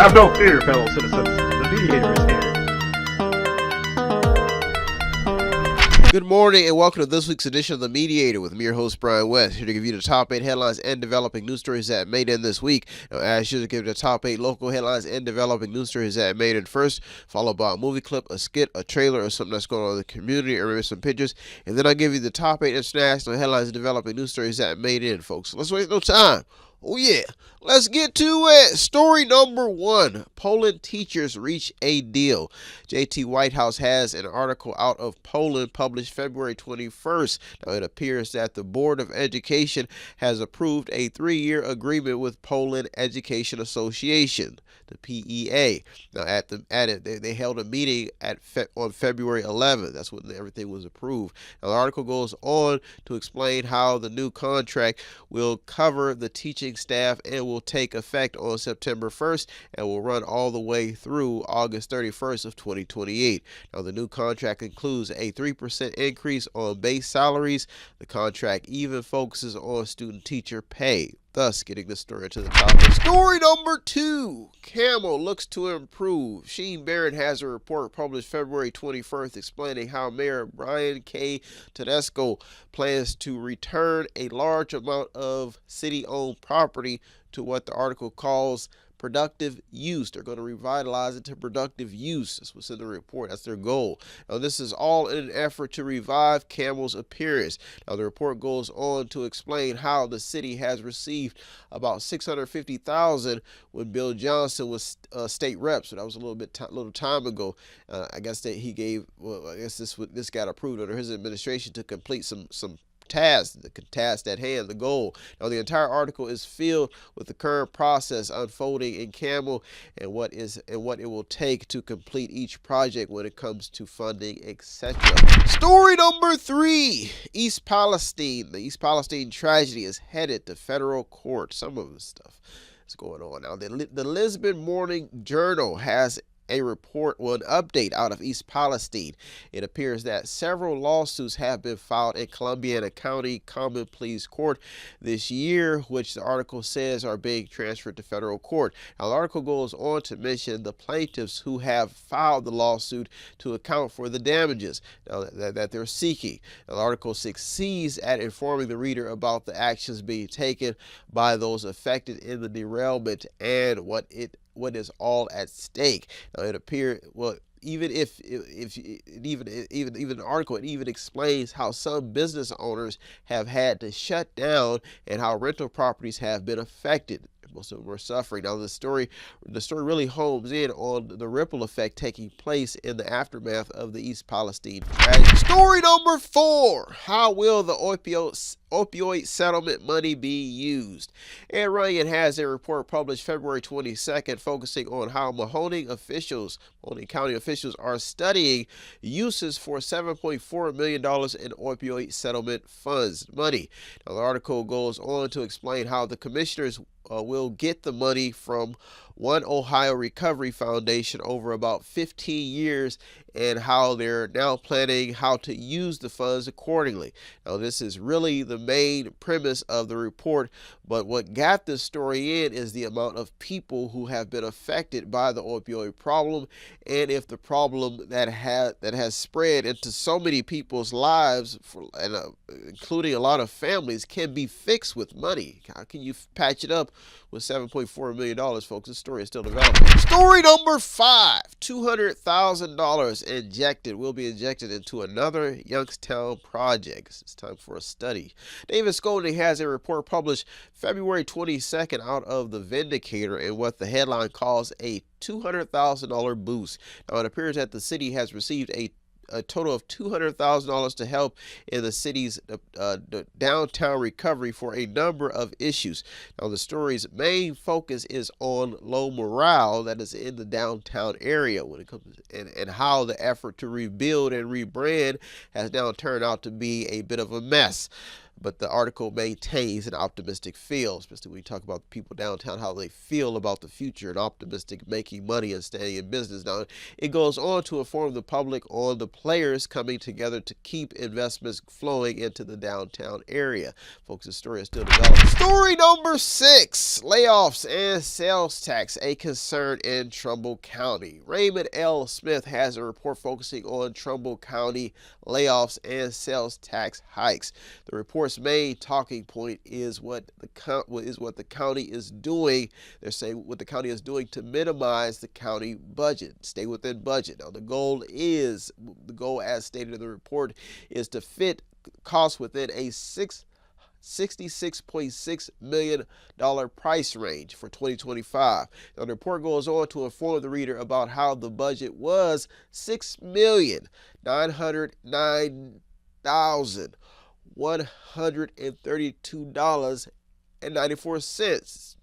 Have no fear, fellow citizens. The Mediator is here. Good morning and welcome to this week's edition of The Mediator with me, your host, Brian West, here to give you the top 8 headlines and developing news stories that made in this week. Now, as usual, give you the top 8 local headlines and developing news stories that made in first, followed by a movie clip, a skit, a trailer, or something that's going on in the community, or maybe some pictures. And then I'll give you the top 8 international headlines and developing news stories that made in, folks. Let's waste no time. Oh yeah, let's get to it. Story number 1, Poland teachers reach a deal. JT White House has an article out of Poland published February 21st. Now it appears that the Board of Education has approved a 3-year agreement with Poland Education Association, the PEA. Now they held a meeting on February 11th. That's when everything was approved. Now the article goes on to explain how the new contract will cover the teaching staff and will take effect on September 1st and will run all the way through August 31st of 2028. Now the new contract includes a 3% increase on base salaries. The contract even focuses on student-teacher pay, thus getting the story to the top. Story number 2, Camel looks to improve. Sheen Barron has a report published February 21st explaining how Mayor Brian K. Tedesco plans to return a large amount of city-owned property to what the article calls productive use. They're going to revitalize it to productive use. That's what's in the report. That's their goal. Now, this is all in an effort to revive Camel's appearance. Now, the report goes on to explain how the city has received about $650,000 when Bill Johnson was state rep. So that was a little time ago. I guess that he gave. Well, I guess this got approved under his administration to complete some task at hand, the goal. Now, the entire article is filled with the current process unfolding in Camel and what it will take to complete each project when it comes to funding, etc. Story number 3, East Palestine. The East Palestine tragedy is headed to federal court. Some of the stuff is going on now. The Lisbon Morning Journal has a report, an update out of East Palestine. It appears that several lawsuits have been filed in Columbiana County Common Pleas Court this year, which the article says are being transferred to federal court. Now, the article goes on to mention the plaintiffs who have filed the lawsuit to account for the damages that they're seeking. Now, the article succeeds at informing the reader about the actions being taken by those affected in the derailment and what is all at stake. Now, it appears, well, even the article, it even explains how some business owners have had to shut down and how rental properties have been affected. Most of them are suffering. Now, the story really homes in on the ripple effect taking place in the aftermath of the East Palestine tragedy. Story number 4, how will the opioid settlement money be used? Ed Ryan has a report published February 22nd focusing on how Mahoning County officials are studying uses for $7.4 million in opioid settlement funds money. Now, the article goes on to explain how the commissioners will get the money from One Ohio Recovery Foundation over about 15 years and how they're now planning how to use the funds accordingly. Now, this is really the main premise of the report, but what got this story in is the amount of people who have been affected by the opioid problem, and if the problem that has spread into so many people's lives, including a lot of families, can be fixed with money. How can you patch it up with $7.4 million, folks? This story is still developing. Story number 5, $200,000 will be injected into another Youngstown project. It's time for a study. David Scolding has a report published February 22nd out of the Vindicator in what the headline calls a $200,000 boost. Now, it appears that the city has received a total of $200,000 to help in the city's downtown recovery for a number of issues. Now, the story's main focus is on low morale that is in the downtown area when it comes and how the effort to rebuild and rebrand has now turned out to be a bit of a mess. but the article maintains an optimistic feel, especially when you talk about people downtown, how they feel about the future and optimistic, making money and staying in business. Now, it goes on to inform the public on the players coming together to keep investments flowing into the downtown area. Folks, the story is still developing. Story number 6, layoffs and sales tax, a concern in Trumbull County. Raymond L. Smith has a report focusing on Trumbull County layoffs and sales tax hikes. The report's main talking point is what the county is doing. They're saying what the county is doing to minimize the county budget, stay within budget. Now, the goal as stated in the report is to fit costs within a $66.6 million price range for 2025. Now, the report goes on to inform the reader about how the budget was $6,909,132.94,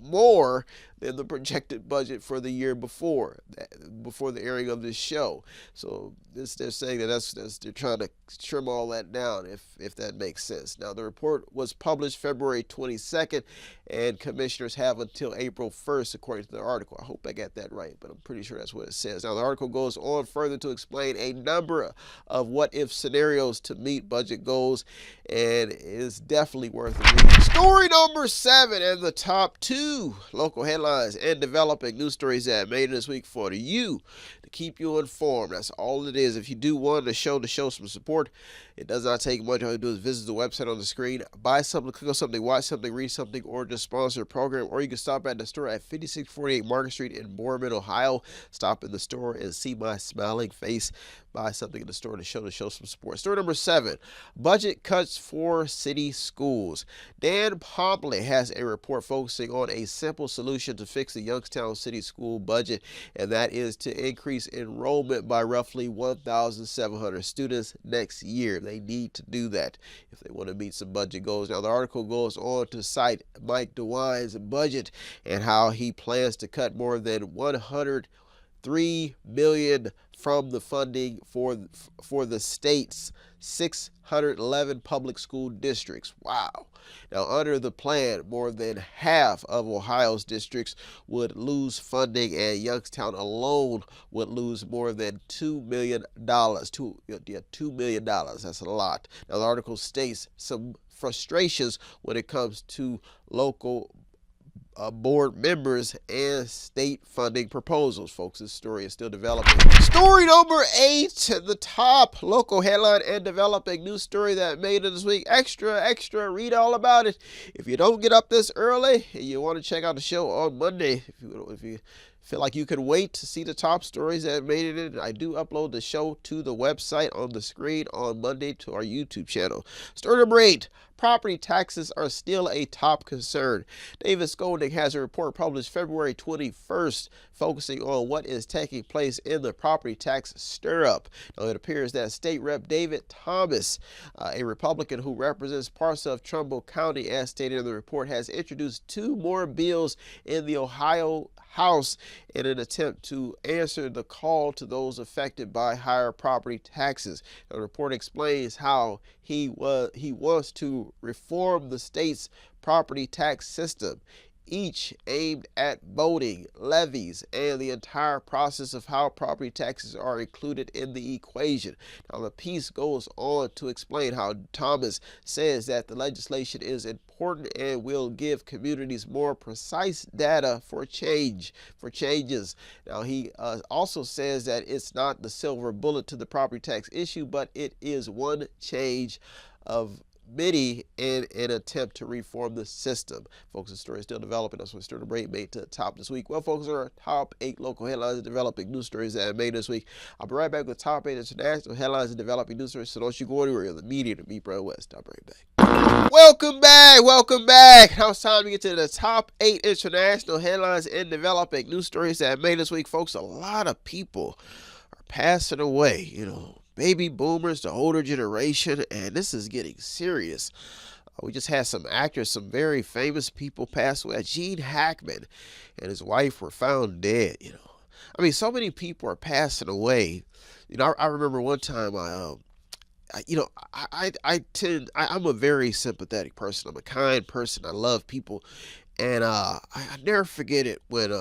more than the projected budget for the year before the airing of this show. So they're saying that they're trying to trim all that down, if that makes sense. Now, the report was published February 22nd, and commissioners have until April 1st, according to the article. I hope I got that right, but I'm pretty sure that's what it says. Now, the article goes on further to explain a number of what-if scenarios to meet budget goals, and it is definitely worth reading. Story number 7 and the top 2 local headlines and developing news stories that made it this week for you to keep you informed. That's all it is. If you do want to show some support, it does not take much. All you do is visit the website on the screen, buy something, click on something, watch something, read something, or just sponsor a program. Or you can stop at the store at 5648 Market Street in Boardman, Ohio. Stop in the store and see my smiling face. Buy something in the store to show some support. Story number 7, budget cuts for city schools. Dan Pompley has a report focusing on a simple solution to fix the Youngstown City School budget, and that is to increase enrollment by roughly 1,700 students next year. They need to do that if they want to meet some budget goals. Now, the article goes on to cite Mike DeWine's budget and how he plans to cut more than $103 million from the funding for the state's 611 public school districts. Wow. Now, under the plan, more than half of Ohio's districts would lose funding, and Youngstown alone would lose more than $2 million. $2 million. That's a lot. Now, the article states some frustrations when it comes to local board members and state funding proposals. Folks, this story is still developing. Story number 8, the top local headline and developing news story that made it this week. Extra, read all about it. If you don't get up this early and you want to check out the show on Monday, if you feel like you can wait to see the top stories that made it in, I do upload the show to the website on the screen on Monday to our YouTube channel. Story number 8, property taxes are still a top concern. David Skolnick has a report published February 21st focusing on what is taking place in the property tax stir-up. Now, it appears that State Rep David Thomas, a Republican who represents parts of Trumbull County, as stated in the report, has introduced 2 more bills in the Ohio House in an attempt to answer the call to those affected by higher property taxes. The report explains how he wants to reform the state's property tax system, each aimed at voting, levies, and the entire process of how property taxes are included in the equation. Now, the piece goes on to explain how Thomas says that the legislation is important and will give communities more precise data for changes. Now, he also says that it's not the silver bullet to the property tax issue, but it is one change of many in an attempt to reform the system. Folks, the story is still developing. That's what story number 8 made to the top this week. Well, folks, are our top 8 local headlines and developing news stories that I made this week. I'll be right back with top 8 international headlines and developing news stories. So don't you go anywhere. The Mediator, me, Brian West. I'll be right back. Welcome back. Now it's time to get to the top 8 international headlines and developing news stories that I made this week. Folks, a lot of people are passing away, baby boomers, the older generation, and this is getting serious. We just had some actors, some very famous people pass away. Gene Hackman and his wife were found dead, I mean, so many people are passing away. I remember one time I'm a very sympathetic person. I'm a kind person. I love people, and I never forget it when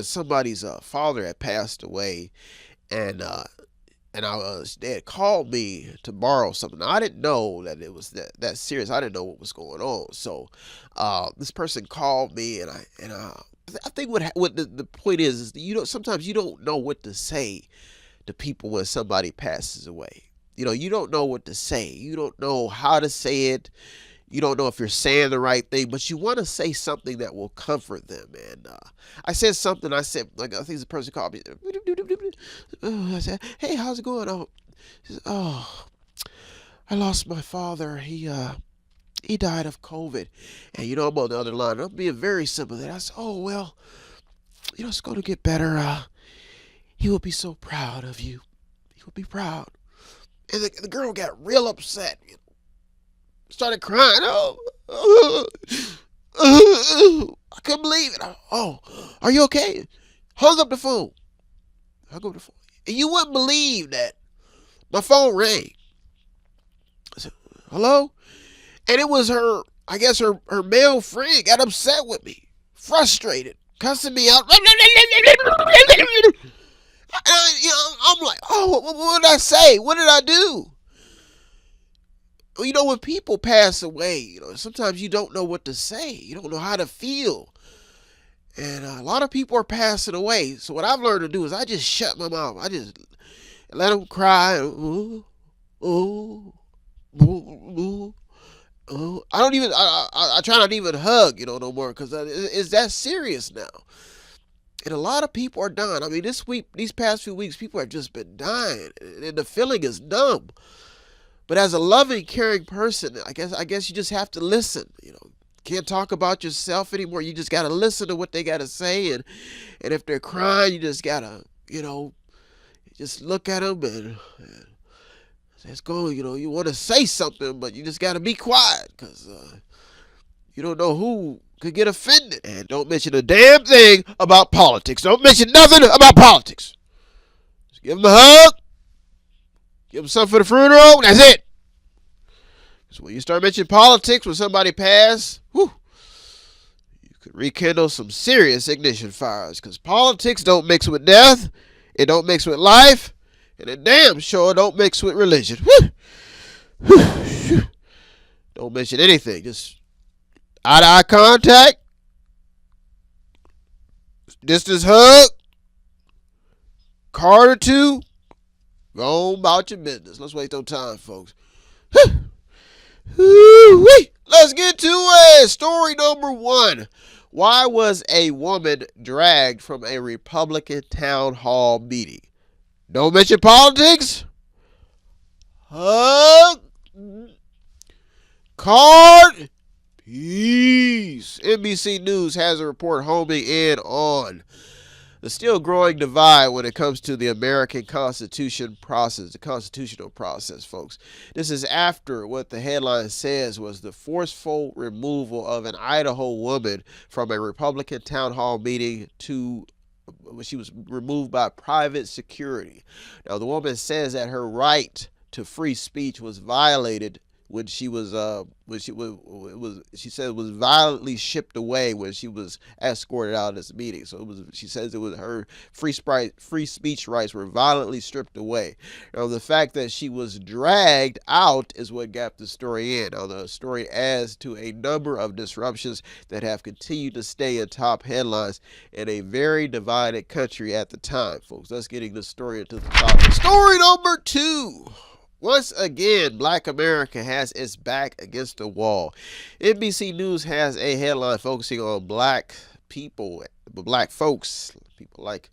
somebody's father had passed away, and they had called me to borrow something. Now, I didn't know that it was that serious. I didn't know what was going on. So this person called me, and I think what the point is sometimes you don't know what to say to people when somebody passes away. You don't know what to say. You don't know how to say it. You don't know if you're saying the right thing, but you want to say something that will comfort them. And I said something. I said, like, I think the person called me. I said, "Hey, how's it going?" Oh, she said, "Oh, I lost my father. He died of COVID." And I'm on the other line. I'm being very sympathetic. I said, "Oh well, it's going to get better. He will be so proud of you. He will be proud." And the girl got real upset. Started crying. I couldn't believe it. Oh, are you okay? Hung up the phone. And you wouldn't believe that my phone rang. I said, "Hello?" And it was her, I guess her male friend got upset with me. Frustrated. Cussing me out. I'm like, "Oh, what did I say? What did I do?" When people pass away, sometimes you don't know what to say. You don't know how to feel. And a lot of people are passing away. So what I've learned to do is I just shut my mouth. I just let them cry. I don't even, I try not to even hug, no more, because it's that serious now. And a lot of people are dying. I mean, these past few weeks, people have just been dying. And the feeling is numb. But as a loving, caring person, I guess you just have to listen. Can't talk about yourself anymore. You just gotta listen to what they gotta say, and if they're crying, you just gotta, just look at them and let's go. You want to say something, but you just gotta be quiet, because you don't know who could get offended. And don't mention a damn thing about politics. Don't mention nothing about politics. Just give them a hug. Give them something for the funeral. That's it. So when you start mentioning politics when somebody passed, you could rekindle some serious ignition fires. Because politics don't mix with death. It don't mix with life. And it damn sure don't mix with religion. Don't mention anything. Just eye-to-eye contact. Distance hug. Card or two. Go on about your business. Let's waste no time, folks. Let's get to it. Story number 1. Why was a woman dragged from a Republican town hall meeting? Don't mention politics. Hug. Card. Peace. NBC News has a report homing in on the still growing divide when it comes to the American Constitution process, the constitutional process, folks. This is after what the headline says was the forceful removal of an Idaho woman from a Republican town hall meeting she was removed by private security. Now, the woman says that her right to free speech was violated when she said it was violently shipped away when she was escorted out of this meeting. So she says it was her free speech rights were violently stripped away. Now, the fact that she was dragged out is what got the story in. Now, the story adds to a number of disruptions that have continued to stay in top headlines in a very divided country at the time, folks. Let's get the story into the topic. Story number 2. Once again, Black America has its back against the wall. NBC News has a headline focusing on black people, black folks, people look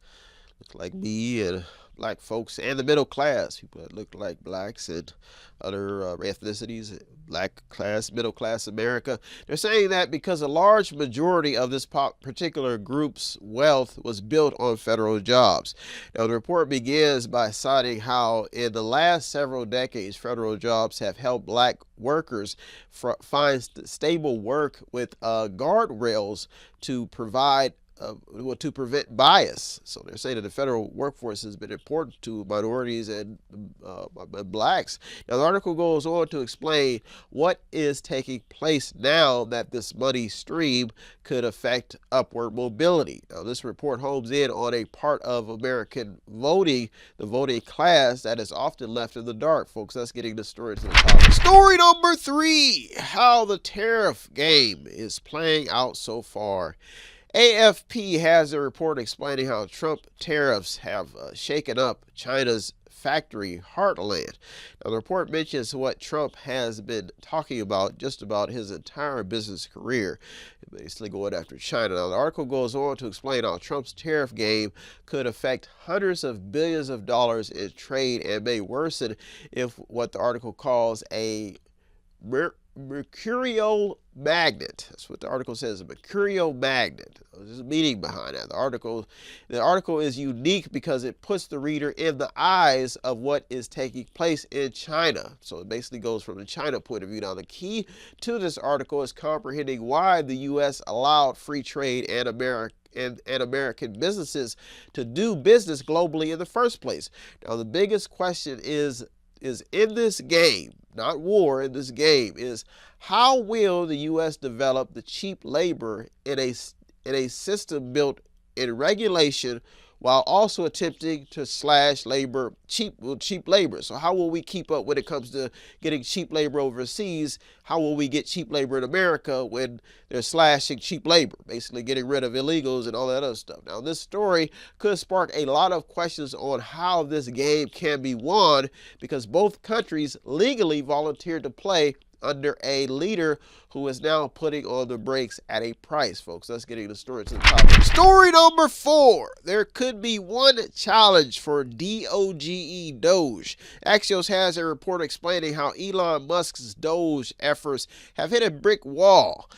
like me, and black folks, and the middle class, people that look like blacks and other ethnicities, middle class America. They're saying that because a large majority of this particular group's wealth was built on federal jobs. Now, the report begins by citing how in the last several decades, federal jobs have helped black workers find stable work with guardrails to provide to prevent bias. So they're saying that the federal workforce has been important to minorities and blacks. Now the article goes on to explain what is taking place now that this money stream could affect upward mobility. Now this report homes in on a part of American voting, the voting class, that is often left in the dark. Folks, that's getting the story to the top. Story number 3, how the tariff game is playing out so far. AFP has a report explaining how Trump tariffs have shaken up China's factory heartland. Now, the report mentions what Trump has been talking about just about his entire business career, basically going after China. Now, the article goes on to explain how Trump's tariff game could affect hundreds of billions of dollars in trade and may worsen if what the article calls a mercurial magnet. That's what the article says, a mercurial magnet. There's a meaning behind that. The article is unique because it puts the reader in the eyes of what is taking place in China. So it basically goes from the China point of view. Now the key to this article is comprehending why the U.S. allowed free trade and American businesses to do business globally in the first place. Now the biggest question is in this game, not war, in this game, is how will the U.S. develop the cheap labor in a system built in regulation while also attempting to slash cheap labor? So how will we keep up when it comes to getting cheap labor overseas? How will we get cheap labor in America when they're slashing cheap labor, basically getting rid of illegals and all that other stuff? Now, this story could spark a lot of questions on how this game can be won, because both countries legally volunteered to play under a leader who is now putting on the brakes at a price, folks. That's getting the story to the top. Story number 4. There could be one challenge for DOGE, Doge. Axios has a report explaining how Elon Musk's Doge efforts have hit a brick wall.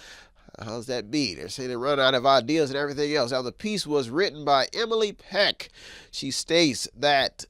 How does that mean? They're saying they run out of ideas and everything else. Now, the piece was written by Emily Peck. She states that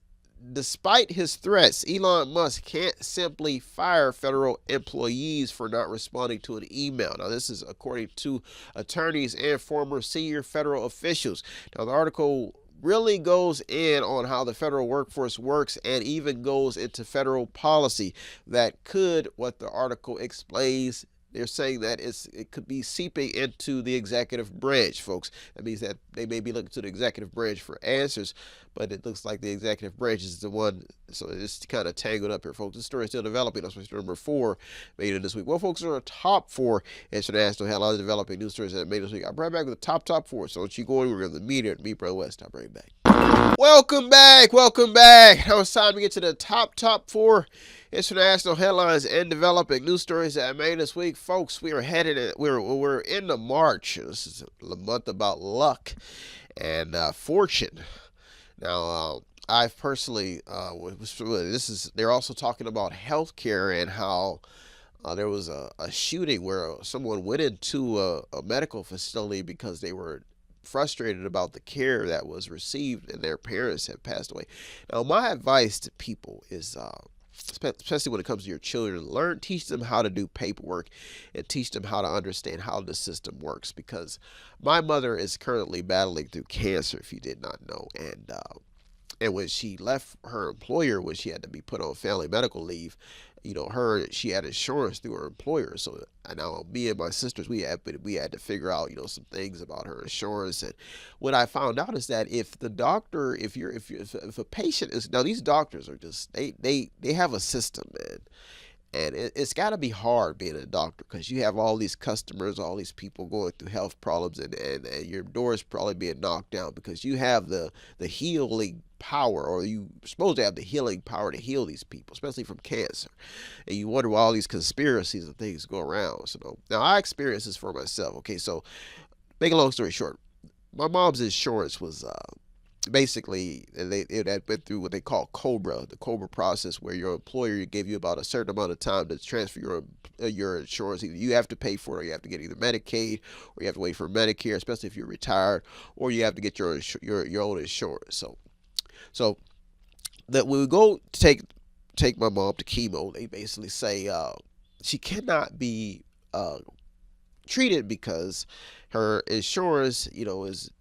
despite his threats, Elon Musk can't simply fire federal employees for not responding to an email. Now, this is according to attorneys and former senior federal officials. Now, the article really goes in on how the federal workforce works and even goes into federal policy that could, what the article explains, they're saying that it could be seeping into the executive branch, folks. That means that they may be looking to the executive branch for answers, but it looks like the executive branch is the one. So it's kind of tangled up here, folks. This story is still developing. That's story number 4 made it this week. Well, folks, are our top 4 international headlines developing news stories that made this week. I'll be right back with the top 4. So don't you go anywhere. The Mediator, me, Brother West. I'll be right back. Welcome back. Now it's time to get to the top 4 international headlines and developing news stories that I made this week, folks. We're into March. This is a month about luck and fortune. Now, I've personally they're also talking about healthcare and how there was a shooting where someone went into a medical facility because they were frustrated about the care that was received and their parents have passed away. Now, my advice to people is, especially when it comes to your children, teach them how to do paperwork and teach them how to understand how the system works, because my mother is currently battling through cancer, if you did not know, and when she left her employer, when she had to be put on family medical leave, she had insurance through her employer. So now me and my sisters, we had to figure out, some things about her insurance. And what I found out is that if the doctor, if a patient is, now these doctors are just, they have a system, man. And it's got to be hard being a doctor, because you have all these customers, all these people going through health problems, and your door is probably being knocked down because you have the healing power, or you supposed to have the healing power to heal these people, especially from cancer. And you wonder why all these conspiracies and things go around. So now I experienced this for myself. Okay, so make a long story short, my mom's insurance was basically, it had went through what they call the COBRA process, where your employer gave you about a certain amount of time to transfer your insurance. Either you have to pay for it, or you have to get either Medicaid, or you have to wait for Medicare, especially if you're retired, or you have to get your own insurance. So that when we go to take my mom to chemo, they basically say she cannot be treated because her insurance, is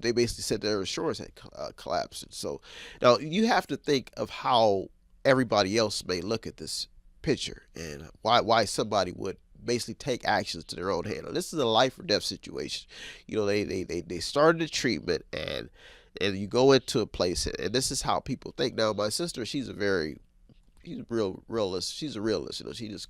they basically said their insurance had collapsed. And so now you have to think of how everybody else may look at this picture and why somebody would basically take actions to their own hand. Now, this is a life or death situation. They started the treatment, and you go into a place, and this is how people think. Now, my sister, she's a real realist. She's a realist.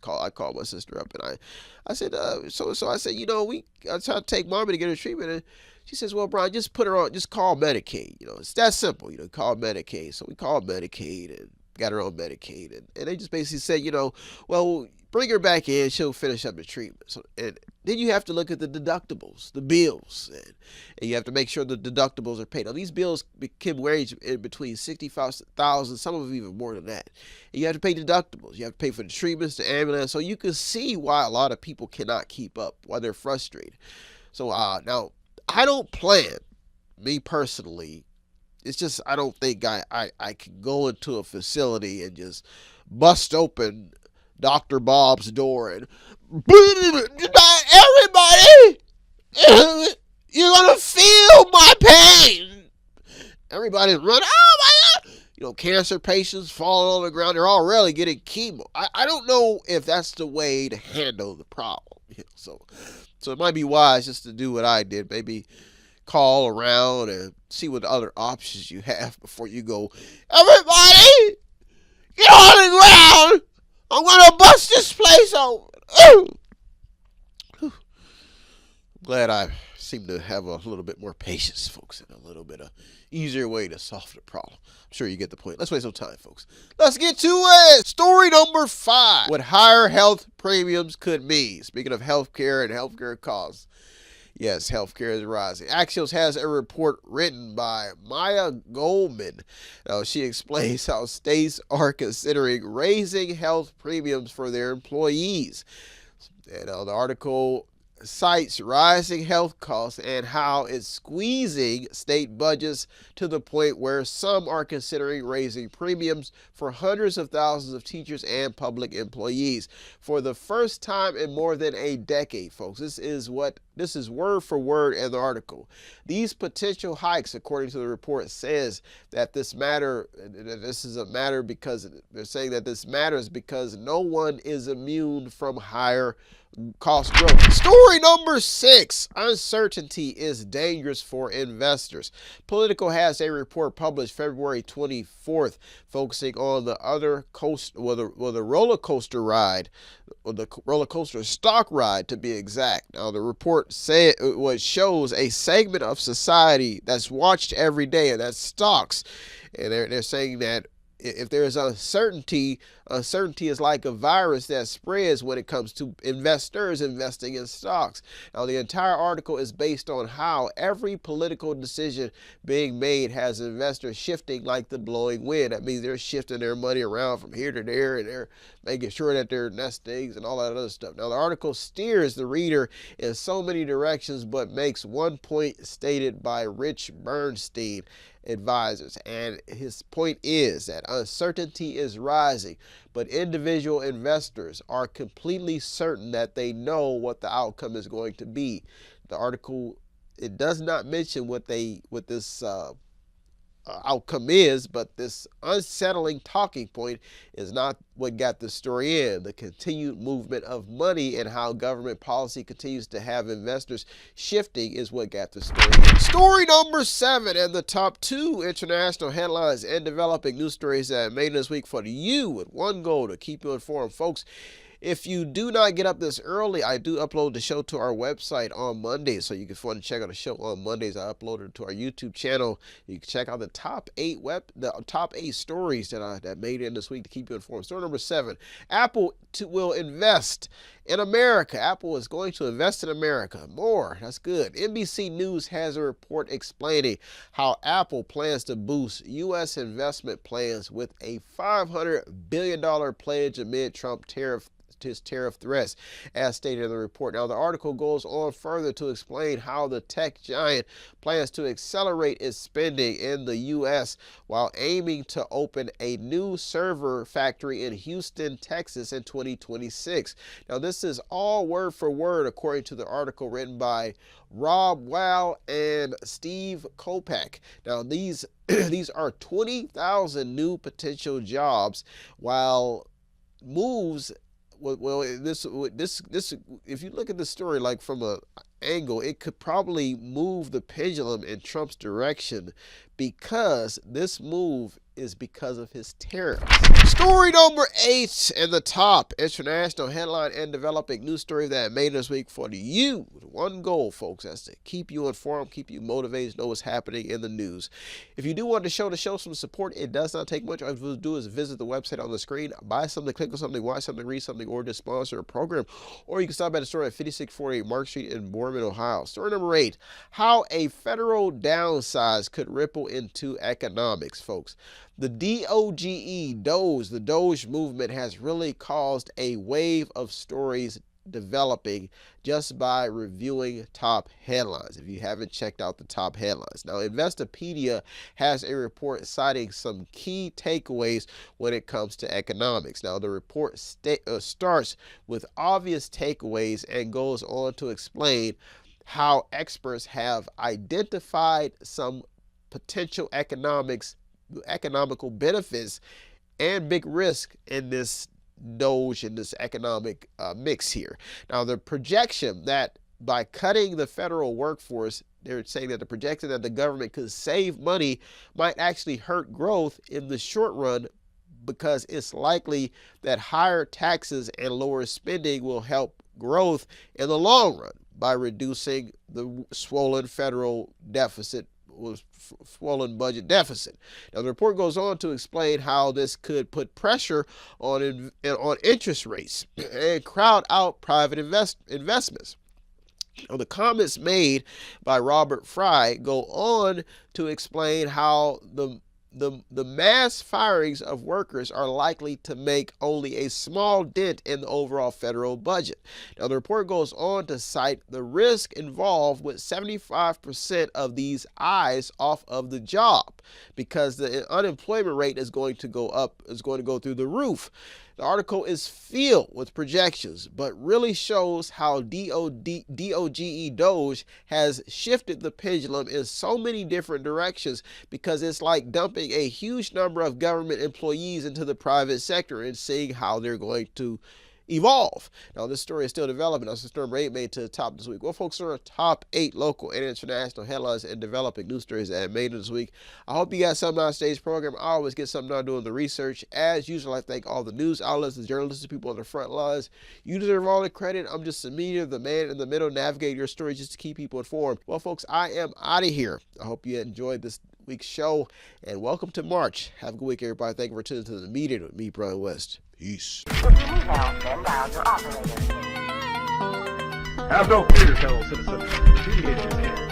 I called my sister up, and I said, so I said, I tried to take mommy to get her treatment, and she says, well, Brian, just put her on, just call Medicaid. It's that simple. Call Medicaid. So we called Medicaid and got her on Medicaid, and they just basically said, well, bring her back in, she'll finish up the treatment. So, and then you have to look at the deductibles, the bills, and you have to make sure the deductibles are paid. Now, these bills can range in between $65,000, some of them even more than that. And you have to pay deductibles. You have to pay for the treatments, the ambulance. So you can see why a lot of people cannot keep up, why they're frustrated. So now, I don't plan, me personally, it's just I don't think I can go into a facility and just bust open Dr. Bob's door and everybody, you're gonna feel my pain. Everybody's running. Oh my God! Cancer patients falling on the ground. They're already getting chemo. I don't know if that's the way to handle the problem. So it might be wise just to do what I did. Maybe call around and see what other options you have before you go, everybody, get on the ground. I'm going to bust this place open. I'm glad I seem to have a little bit more patience, folks, and a little bit of easier way to solve the problem. I'm sure you get the point. Let's waste some time, folks. Let's get to it. Story number 5. What higher health premiums could mean. Speaking of healthcare and healthcare costs. Yes, healthcare is rising. Axios has a report written by Maya Goldman. Now, she explains how states are considering raising health premiums for their employees. And the article cites rising health costs and how it's squeezing state budgets to the point where some are considering raising premiums for hundreds of thousands of teachers and public employees for the first time in more than a decade, folks. This is word for word in the article. These potential hikes, according to the report, says that this is a matter because they're saying that this matters because no one is immune from higher cost growth. Story number 6. Uncertainty is dangerous for investors. Politico has a report published February 24th focusing on the roller coaster ride, or the roller coaster stock ride to be exact. Now, the report shows a segment of society that's watched every day, and that's stocks. And they're saying that if there is uncertainty is like a virus that spreads when it comes to investors investing in stocks. Now, the entire article is based on how every political decision being made has investors shifting like the blowing wind. That means they're shifting their money around from here to there, and they're making sure that they're nest eggs and all that other stuff. Now, the article steers the reader in so many directions, but makes one point stated by Rich Bernstein advisors, and his point is that uncertainty is rising, but individual investors are completely certain that they know what the outcome is going to be. The article, it does not mention what this outcome is, but this unsettling talking point is not what got the story in. The continued movement of money and how government policy continues to have investors shifting is what got the story in. Story number 7, and the top 2 international headlines and developing news stories that made this week for you with one goal: to keep you informed, folks. If you do not get up this early, I do upload the show to our website on Mondays, so you can want to check out the show on Mondays. I upload it to our YouTube channel. You can check out the top 8 stories that made in this week to keep you informed. Story number 7: Apple will invest in America. Apple is going to invest in America. More. That's good. NBC News has a report explaining how Apple plans to boost U.S. investment plans with a $500 billion pledge amid Trump his tariff threats, as stated in the report. Now, the article goes on further to explain how the tech giant plans to accelerate its spending in the U.S. while aiming to open a new server factory in Houston, Texas in 2026. Now, this is all word for word according to the article written by Rob Wow and Steve Kopak. Now, these are 20,000 new potential jobs, while moves. Well, this if you look at the story like from a angle, it could probably move the pendulum in Trump's direction, because this move is because of his tariffs. Story number 8 in the top international headline and developing news story that made this week for you. One goal, folks, that's to keep you informed, keep you motivated, know what's happening in the news. If you do want to show some support, it does not take much. All you have to do is visit the website on the screen, buy something, click on something, watch something, read something, or just sponsor a program. Or you can stop at the store at 5648 Mark Street in Boardman, Ohio. Story number 8, how a federal downsize could ripple into economics, folks. The DOGE, the Doge movement, has really caused a wave of stories developing just by reviewing top headlines, if you haven't checked out the top headlines. Now, Investopedia has a report citing some key takeaways when it comes to economics. Now, the report starts with obvious takeaways and goes on to explain how experts have identified some potential economical benefits and big risk in this Doge, in this economic mix here. Now, the projection that by cutting the federal workforce, they're saying that the projection that the government could save money might actually hurt growth in the short run, because it's likely that higher taxes and lower spending will help growth in the long run by reducing the swollen federal deficit, swollen budget deficit. Now, the report goes on to explain how this could put pressure on interest rates and crowd out private investments. Now, the comments made by Robert Fry go on to explain how the mass firings of workers are likely to make only a small dent in the overall federal budget. Now, the report goes on to cite the risk involved with 75% of these eyes off of the job, because the unemployment rate is going to go up, is going to go through the roof. The article is filled with projections, but really shows how Doge has shifted the pendulum in so many different directions, because it's like dumping a huge number of government employees into the private sector and seeing how they're going to evolve. Now, this story is still developing. That's the story number 8 made to the top this week. Well, folks, are top 8 local and international headlines and developing news stories that made this week. I hope you got something out of today's program. I always get something out of doing the research. As usual, I thank all the news outlets, the journalists, the people on the front lines. You deserve all the credit. I'm just the media, the man in the middle, navigating your story just to keep people informed. Well, folks, I am out of here. I hope you enjoyed this week's show, and welcome to March. Have a good week, everybody. Thank you for tuning to the Mediator with me, Brian West. Peace. Have no fear, fellow citizens. The Mediator is here.